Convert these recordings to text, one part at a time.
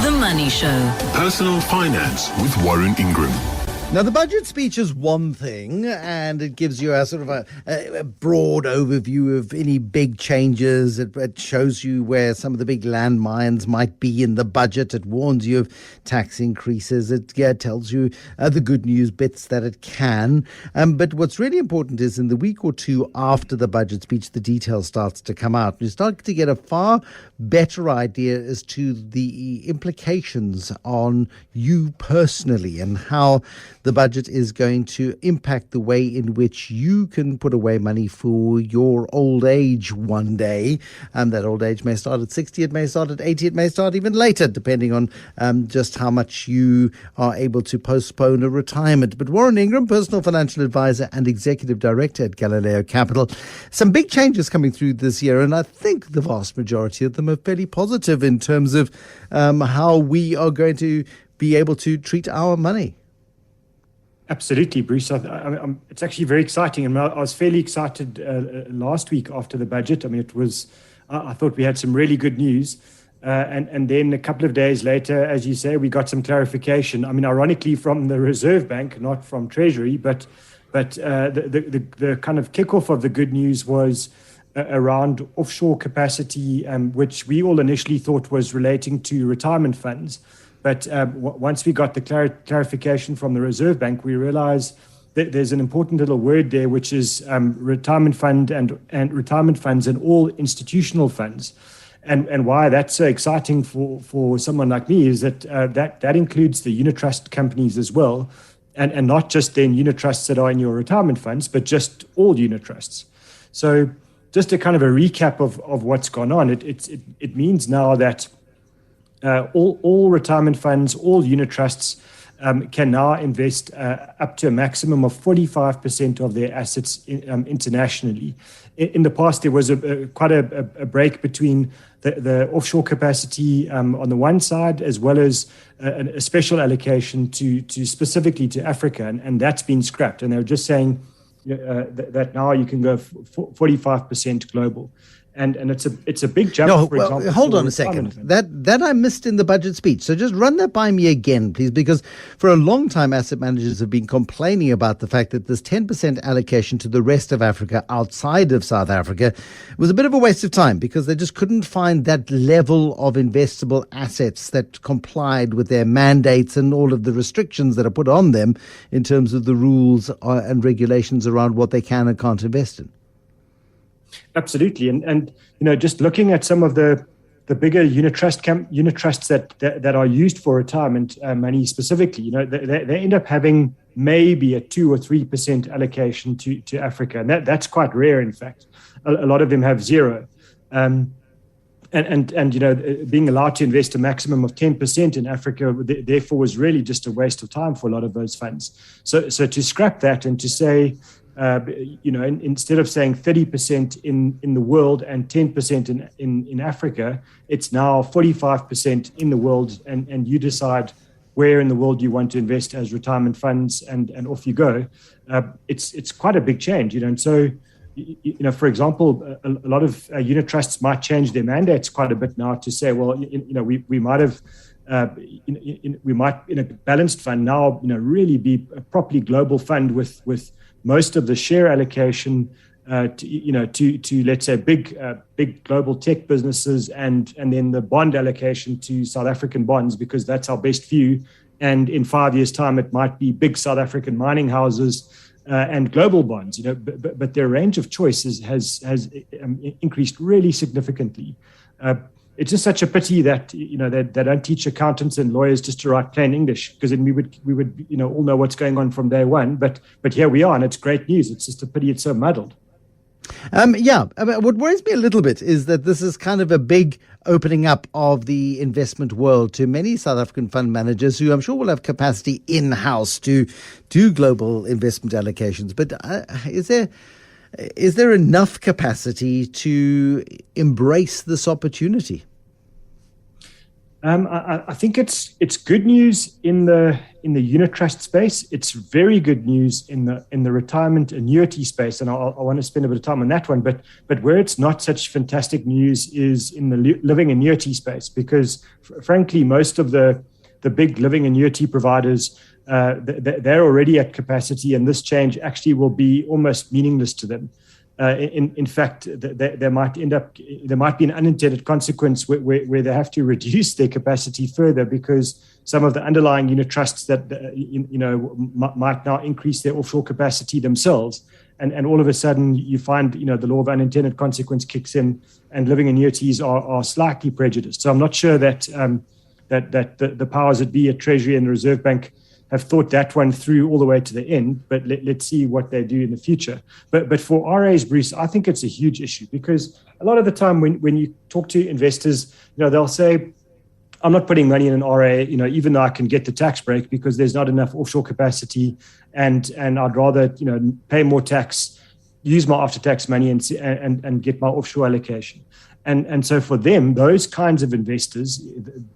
The Money Show. Personal Finance with Warren Ingram. Now, the budget speech is one thing, and it gives you a sort of a broad overview of any big changes. It shows you where some of the big landmines might be in the budget. It warns you of tax increases. It tells you the good news bits that it can. But what's really important is in the week or two after the budget speech, the detail starts to come out. You start to get a far better idea as to the implications on you personally and how the budget is going to impact the way in which you can put away money for your old age one day. That old age may start at 60, it may start at 80, it may start even later, depending on just how much you are able to postpone a retirement. But Warren Ingram, personal financial advisor and executive director at Galileo Capital, some big changes coming through this year, and I think the vast majority of them are fairly positive in terms of how we are going to be able to treat our money. Absolutely, Bruce. It's actually very exciting. And I was fairly excited last week after the budget. I mean, I thought we had some really good news. And then a couple of days later, as you say, we got some clarification. I mean, ironically, from the Reserve Bank, not from Treasury, but the kind of kickoff of the good news was around offshore capacity, which we all initially thought was relating to retirement funds. But once we got the clarification from the Reserve Bank, we realized that there's an important little word there, which is retirement fund and retirement funds and all institutional funds. And why that's so exciting for someone like me is that includes the unit trust companies as well, and not just then unit trusts that are in your retirement funds, but just all unit trusts. So just a kind of a recap of what's gone on, it means now that all retirement funds, all unit trusts can now invest up to a maximum of 45% of their assets internationally. In the past, there was quite a break between the offshore capacity on the one side, as well as a special allocation to specifically to Africa, and that's been scrapped. And they were just saying that now you can go 45% global. And it's a big jump. No, for example, hold on a second. That I missed in the budget speech. So just run that by me again, please, because for a long time, asset managers have been complaining about the fact that this 10% allocation to the rest of Africa outside of South Africa was a bit of a waste of time because they just couldn't find that level of investable assets that complied with their mandates and all of the restrictions that are put on them in terms of the rules and regulations around what they can and can't invest in. Absolutely, and just looking at some of the bigger unit trusts that are used for retirement money specifically, they end up having maybe a 2 or 3% allocation to Africa, and that's quite rare. In fact, a lot of them have zero, and being allowed to invest a maximum of 10% in Africa, therefore, was really just a waste of time for a lot of those funds. So to scrap that and to say, instead of saying 30% in the world and 10% in Africa, it's now 45% in the world, and you decide where in the world you want to invest as retirement funds, and off you go. It's quite a big change, and so, for example, a lot of unit trusts might change their mandates quite a bit now to say, well, we might have. We might, in a balanced fund now, really be a properly global fund with most of the share allocation to let's say big global tech businesses, and then the bond allocation to South African bonds, because that's our best view. And in 5 years' time, it might be big South African mining houses and global bonds. But their range of choices has increased really significantly. It's just such a pity that they don't teach accountants and lawyers just to write plain English, because then we would all know what's going on from day one. But here we are, and it's great news. It's just a pity it's so muddled. What worries me a little bit is that this is kind of a big opening up of the investment world to many South African fund managers who I'm sure will have capacity in-house to do global investment allocations. But is there enough capacity to embrace this opportunity? I think it's good news in the unit trust space. It's very good news in the retirement annuity space, and I want to spend a bit of time on that one. But where it's not such fantastic news is in the living annuity space, because frankly, most of the big living annuity providers, they're already at capacity, and this change actually will be almost meaningless to them. In fact, there might be an unintended consequence where they have to reduce their capacity further, because some of the underlying unit trusts that might now increase their offshore capacity themselves, and all of a sudden you find the law of unintended consequence kicks in, and living annuities are slightly prejudiced. So I'm not sure that the powers that be at Treasury and the Reserve Bank have thought that one through all the way to the end, but let's see what they do in the future. But for RAs, Bruce, I think it's a huge issue, because a lot of the time when you talk to investors, they'll say, I'm not putting money in an RA, even though I can get the tax break because there's not enough offshore capacity, and I'd rather, pay more tax, use my after-tax money and get my offshore allocation. And so for them, those kinds of investors,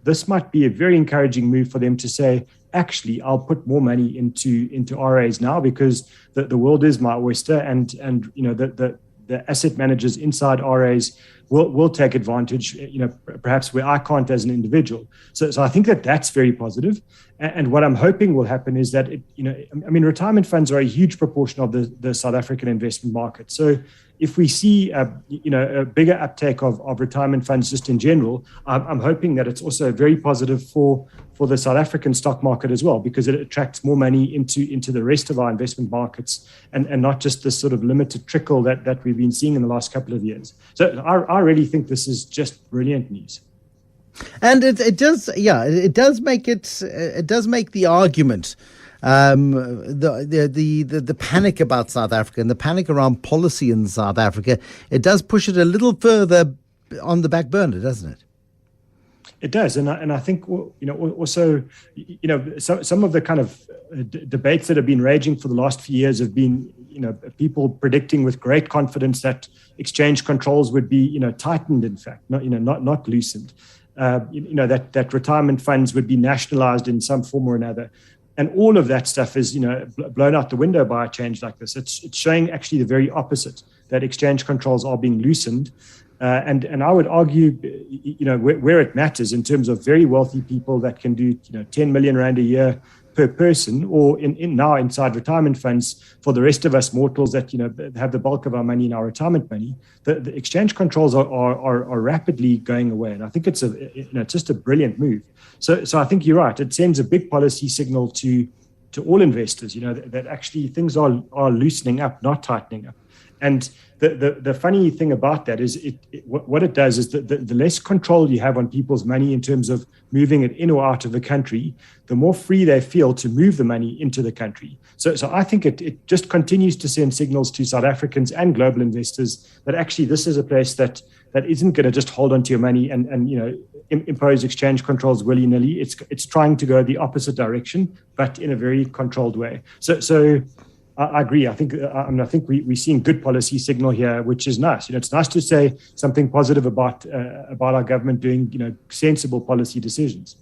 this might be a very encouraging move for them to say, actually, I'll put more money into RAs now, because the world is my oyster, and the asset managers inside RAs will take advantage, perhaps where I can't as an individual. So I think that's very positive. And what I'm hoping will happen is that, retirement funds are a huge proportion of the South African investment market. So if we see a bigger uptake of retirement funds just in general, I'm hoping that it's also very positive for the South African stock market as well, because it attracts more money into the rest of our investment markets, and not just this sort of limited trickle that we've been seeing in the last couple of years. So I really think this is just brilliant news. And it does make the argument, the panic about South Africa and the panic around policy in South Africa, it does push it a little further on the back burner, doesn't it? It does, and I think also some of the kind of debates that have been raging for the last few years have been people predicting with great confidence that exchange controls would be tightened, in fact, not loosened. That retirement funds would be nationalized in some form or another. And all of that stuff is, blown out the window by a change like this. It's showing actually the very opposite, that exchange controls are being loosened. And I would argue, where it matters in terms of very wealthy people that can do, 10 million rand a year per person, or in now inside retirement funds, for the rest of us mortals that, have the bulk of our money in our retirement money, the exchange controls are rapidly going away. And I think it's just a brilliant move. So I think you're right. It sends a big policy signal to all investors, that actually things are loosening up, not tightening up. And the funny thing about that is what it does is that the less control you have on people's money in terms of moving it in or out of the country, the more free they feel to move the money into the country. So I think it just continues to send signals to South Africans and global investors that actually this is a place that isn't going to just hold on to your money and impose exchange controls willy-nilly. It's trying to go the opposite direction, but in a very controlled way. So I agree. I think we're seeing good policy signal here, which is nice. It's nice to say something positive about our government doing sensible policy decisions.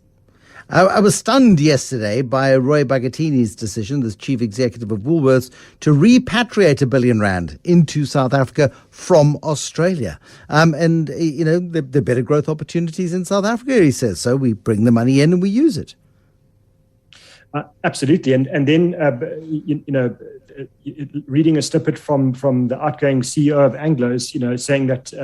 I was stunned yesterday by Roy Bagattini's decision, the chief executive of Woolworths, to repatriate R1 billion into South Africa from Australia. And there are better growth opportunities in South Africa, he says. So we bring the money in and we use it. Absolutely, and then reading a snippet from the outgoing CEO of Anglo's, saying that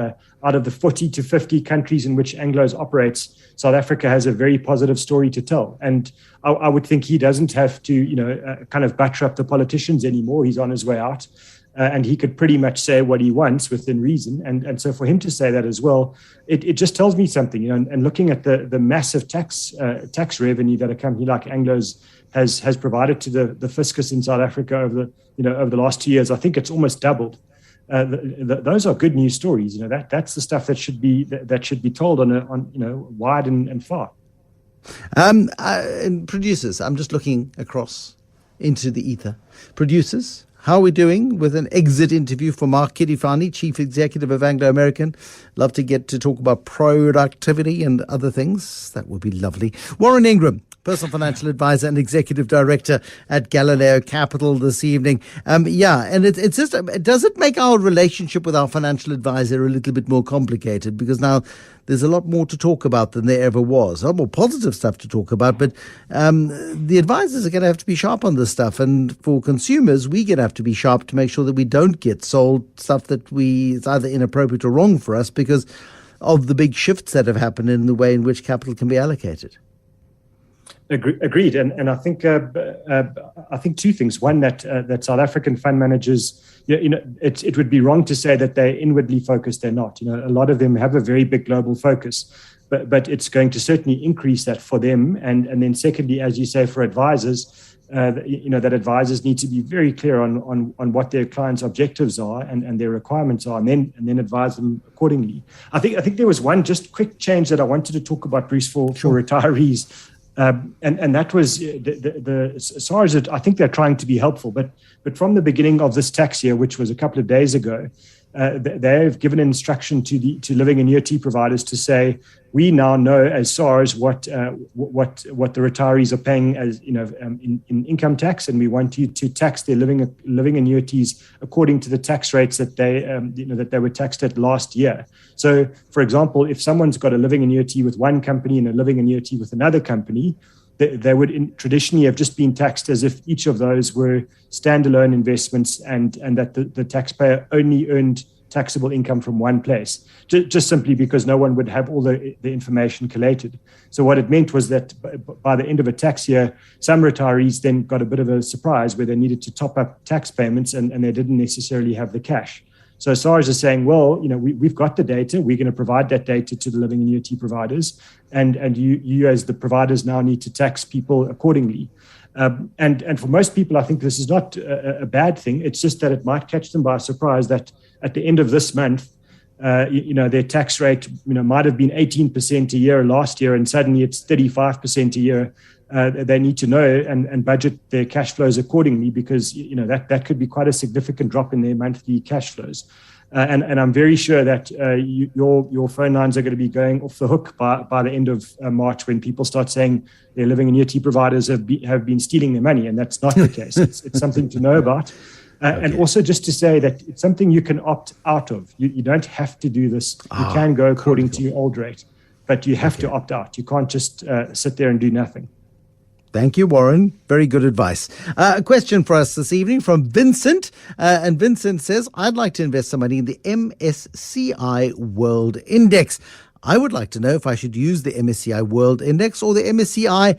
out of the 40 to 50 countries in which Anglo's operates, South Africa has a very positive story to tell. And I would think he doesn't have to, kind of butter up the politicians anymore. He's on his way out, and he could pretty much say what he wants within reason. And so for him to say that as well, it just tells me something. And looking at the massive tax revenue that a company like Anglo's has provided to the fiscus in South Africa over the last 2 years, I think it's almost doubled. Those are good news stories. That's the stuff that should be told on wide and far. And producers, I'm just looking across into the ether. Producers, How are we doing with an exit interview for Mark Kidifani, Chief Executive of Anglo American? Love to get to talk about productivity and other things. That would be lovely. Warren Ingram, Personal Financial Advisor and Executive Director at Galileo Capital this evening. And it's just, does it make our relationship with our financial advisor a little bit more complicated? Because now there's a lot more to talk about than there ever was. A lot more positive stuff to talk about, but the advisors are going to have to be sharp on this stuff. And for consumers, we're going to have to be sharp to make sure that we don't get sold stuff that is either inappropriate or wrong for us because of the big shifts that have happened in the way in which capital can be allocated. Agreed, and I think two things. One, that South African fund managers, it would be wrong to say that they're inwardly focused. They're not. A lot of them have a very big global focus, but it's going to certainly increase that for them. And then secondly, as you say, for advisors, that advisors need to be very clear on what their clients' objectives are and their requirements are, and then advise them accordingly. I think there was one just quick change that I wanted to talk about, Bruce, for retirees. And that was as far as it, I think they're trying to be helpful, but from the beginning of this tax year, which was a couple of days ago, they've given instruction to living annuity providers to say, we now know as SARS what the retirees are paying as in income tax, and we want you to tax their living annuities according to the tax rates that they were taxed at last year. So, for example, if someone's got a living annuity with one company and a living annuity with another company, they would traditionally have just been taxed as if each of those were standalone investments and that the taxpayer only earned taxable income from one place, just simply because no one would have all the information collated. So what it meant was that by the end of a tax year, some retirees then got a bit of a surprise where they needed to top up tax payments and they didn't necessarily have the cash. So SARS is saying, well, we've got the data. We're going to provide that data to the living annuity providers, and you as the providers now need to tax people accordingly. And for most people, I think this is not a bad thing. It's just that it might catch them by surprise that at the end of this month, their tax rate might have been 18% a year last year, and suddenly it's 35% a year. They need to know and budget their cash flows accordingly, because that could be quite a significant drop in their monthly cash flows. And I'm very sure that your phone lines are going to be going off the hook by the end of March, when people start saying their living annuity providers have been stealing their money, and that's not the case. It's something to know about. Okay. And also just to say that it's something you can opt out of. You don't have to do this. You can go according to your old rate, but you have to opt out. You can't just sit there and do nothing. Thank you, Warren. Very good advice. A question for us this evening from Vincent. And Vincent says, I'd like to invest some money in the Msci World Index. I would like to know if I should use the Msci World Index or the Msci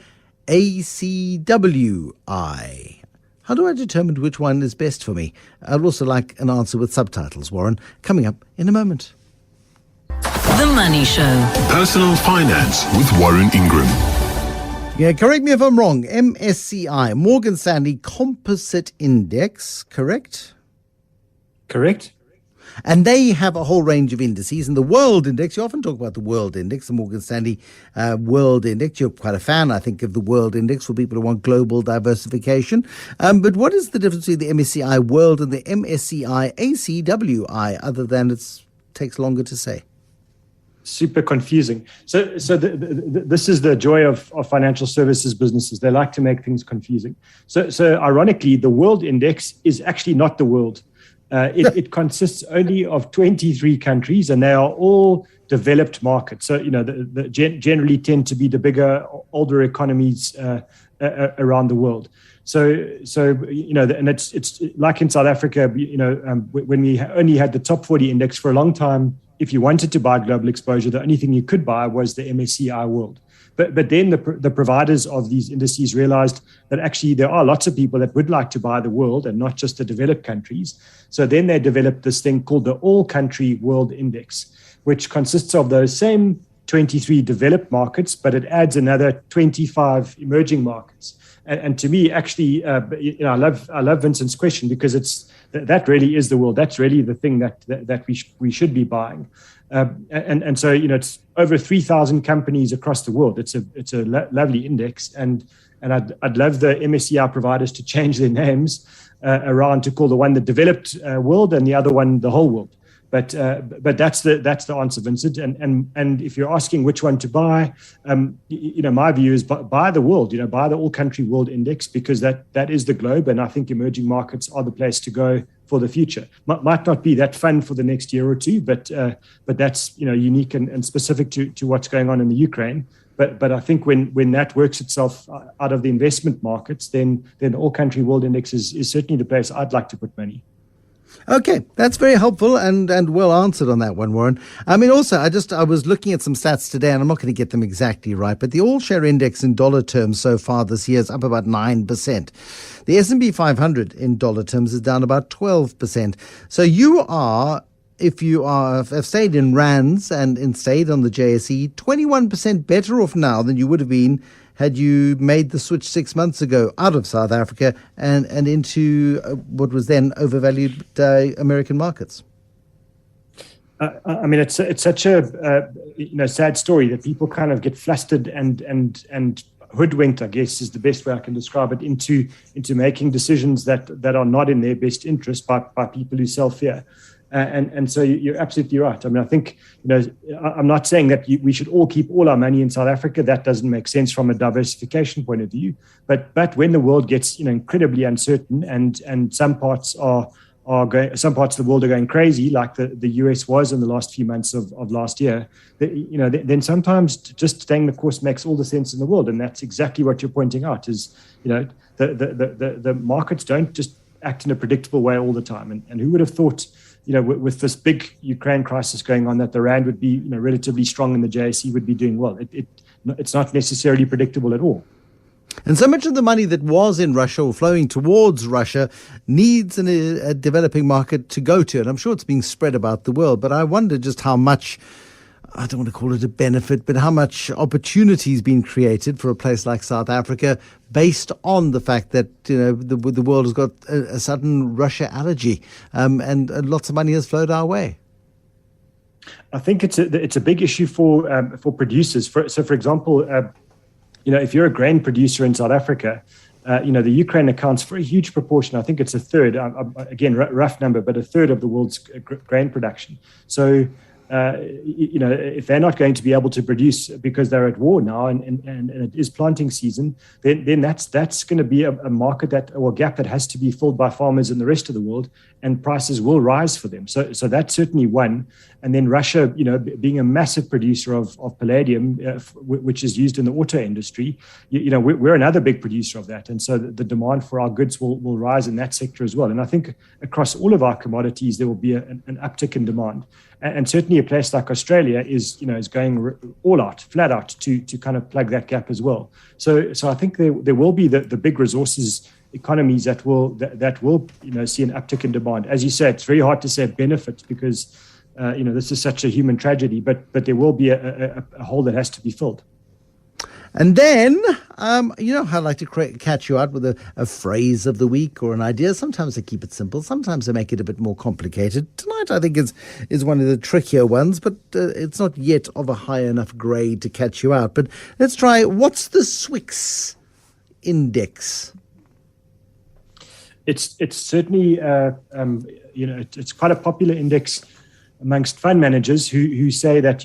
Acwi. How do I determine which one is best for me? I'd also like an answer with subtitles, Warren, coming up in a moment. The Money Show. Personal Finance with Warren Ingram. Yeah, correct me if I'm wrong. MSCI, Morgan Stanley Composite Index, correct? Correct. And they have a whole range of indices. And the World Index, you often talk about the World Index, the Morgan Stanley World Index. You're quite a fan, I think, of the World Index for people who want global diversification. But what is the difference between the MSCI World and the MSCI ACWI, other than it takes longer to say? Super confusing. So this is the joy of financial services businesses. They like to make things confusing. So ironically, the World Index is actually not the world. It consists only of 23 countries, and they are all developed markets. So the generally tend to be the bigger, older economies around the world. So and it's like in South Africa. When we only had the top 40 index for a long time. If you wanted to buy global exposure, the only thing you could buy was the MSCI World. But then the providers of these indices realized that actually there are lots of people that would like to buy the world and not just the developed countries. So then they developed this thing called the All-Country World Index, which consists of those same 23 developed markets, but it adds another 25 emerging markets. And to me, actually, I love Vincent's question, because that really is the world. That's really the thing that we should be buying. And so it's over 3,000 companies across the world. It's a lovely index, and I'd love the MSCI providers to change their names around to call the one the developed world and the other one the whole world. But that's the answer, Vincent. And if you're asking which one to buy, my view is buy the world. Buy the All Country World Index, because that is the globe, and I think emerging markets are the place to go for the future. Might not be that fun for the next year or two, but that's unique and specific to what's going on in the Ukraine. But I think when that works itself out of the investment markets, then the All Country World Index is certainly the place I'd like to put money. Okay, that's very helpful and well answered on that one, Warren. I mean, also, I was looking at some stats today, and I'm not going to get them exactly right, but the all-share index in dollar terms so far this year is up about 9%. The S&P 500 in dollar terms is down about 12%. So you are, if you have stayed in rands and stayed on the JSE, 21% better off now than you would have been had you made the switch 6 months ago out of South Africa and into what was then overvalued American markets. I mean, it's such a sad story that people kind of get flustered and hoodwinked, I guess is the best way I can describe it, into making decisions that are not in their best interest by people who sell fear. And so you're absolutely right. I mean, I think, I'm not saying that we should all keep all our money in South Africa. That doesn't make sense from a diversification point of view. But when the world gets, incredibly uncertain and some parts of the world are going crazy, like the US was in the last few months of last year, then sometimes just staying the course makes all the sense in the world. And that's exactly what you're pointing out is, the markets don't just act in a predictable way all the time. And who would have thought, with this big Ukraine crisis going on, that the rand would be, relatively strong and the JSE would be doing well. It's not necessarily predictable at all. And so much of the money that was in Russia or flowing towards Russia needs a developing market to go to. And I'm sure it's being spread about the world. But I wonder just how much, I don't want to call it a benefit, but how much opportunity has been created for a place like South Africa based on the fact that the world has got a sudden Russia allergy, and lots of money has flowed our way. I think it's a big issue for producers. So, for example, if you're a grain producer in South Africa, the Ukraine accounts for a huge proportion. I think it's a third. Again, rough number, but a third of the world's grain production. So, if they're not going to be able to produce because they're at war now and it is planting season, then that's going to be a market gap that has to be filled by farmers in the rest of the world, and prices will rise for them. So that's certainly one. And then Russia, being a massive producer of palladium, which is used in the auto industry, we're another big producer of that. And so the demand for our goods will rise in that sector as well. And I think across all of our commodities, there will be an uptick in demand. And certainly a place like Australia is going all out, flat out to kind of plug that gap as well. So I think there will be the big resources economies that will see an uptick in demand. As you said, it's very hard to say benefits because this is such a human tragedy, but there will be a hole that has to be filled. And then, I like to catch you out with a phrase of the week or an idea. Sometimes I keep it simple. Sometimes I make it a bit more complicated. Tonight, I think, is one of the trickier ones, but it's not yet of a high enough grade to catch you out. But let's try, what's the Swix Index? It's certainly, it's quite a popular index amongst fund managers who say that,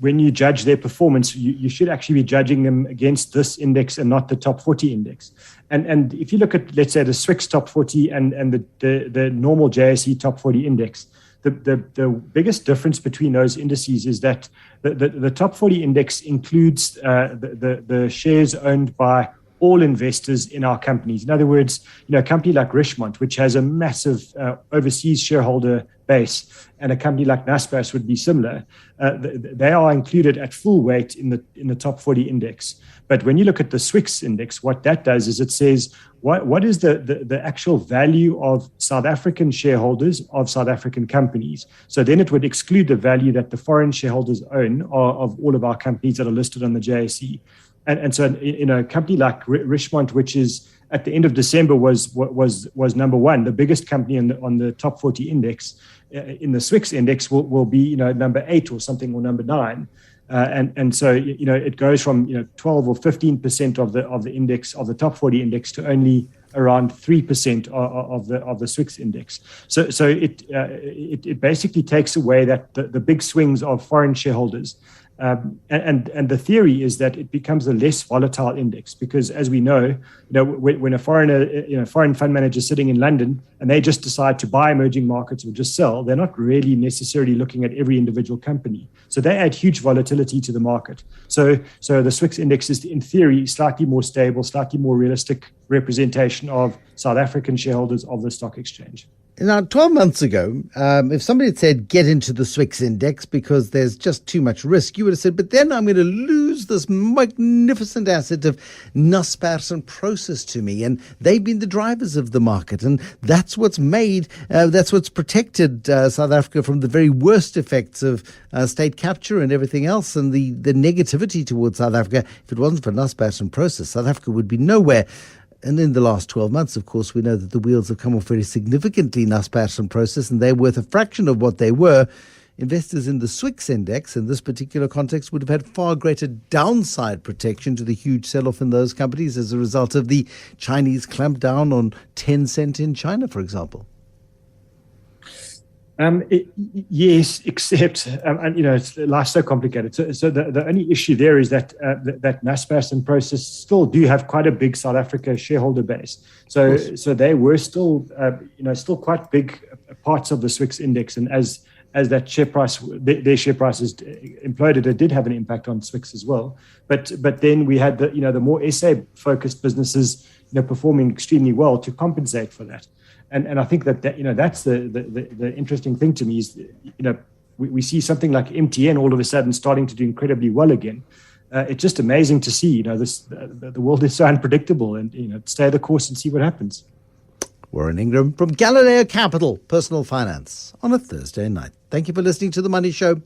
when you judge their performance, you should actually be judging them against this index and not the top 40 index. And if you look at, let's say, the Swix top 40 and the normal JSE top 40 index, the biggest difference between those indices is that the top 40 index includes the shares owned by all investors in our companies. In other words, a company like Richemont, which has a massive overseas shareholder base, and a company like Naspers would be similar, they are included at full weight in the top 40 index. But when you look at the Swix Index, what that does is it says, what is the actual value of South African shareholders of South African companies? So then it would exclude the value that the foreign shareholders own of all of our companies that are listed on the JSE. And so, a company like Richemont, which is at the end of December was number one, the biggest company on the top 40 index, in the Swix Index will be number 8 or something, or number 9. And so it goes from 12 or 15% of the index, of the top 40 index, to only around 3% of the Swix Index. So it basically takes away the big swings of foreign shareholders. And the theory is that it becomes a less volatile index because, as we know, when a foreign fund manager is sitting in London and they just decide to buy emerging markets or just sell, they're not really necessarily looking at every individual company. So they add huge volatility to the market. So the Swix Index is, in theory, slightly more stable, slightly more realistic representation of South African shareholders of the stock exchange. Now, 12 months ago, if somebody had said, get into the Swix Index because there's just too much risk, you would have said, but then I'm going to lose this magnificent asset of Naspers and Prosus to me. And they've been the drivers of the market. And that's what's protected South Africa from the very worst effects of state capture and everything else and the negativity towards South Africa. If it wasn't for Naspers and Prosus, South Africa would be nowhere. And in the last 12 months, of course, we know that the wheels have come off very significantly, Naspers and Prosus, and they're worth a fraction of what they were. Investors in the Swix Index, in this particular context, would have had far greater downside protection to the huge sell-off in those companies as a result of the Chinese clampdown on Tencent in China, for example. Yes, except life's so complicated. So the only issue there is that Naspers and Prosus still do have quite a big South Africa shareholder base. So they were still still quite big parts of the Swix Index, and as that share price, their share prices imploded, it did have an impact on Swix as well. But then we had the more SA focused businesses performing extremely well to compensate for that. And I think that that's the interesting thing to me is we see something like MTN all of a sudden starting to do incredibly well again. It's just amazing to see the world is so unpredictable, and stay the course and see what happens. Warren Ingram from Galileo Capital, Personal Finance, on a Thursday night. Thank you for listening to The Money Show.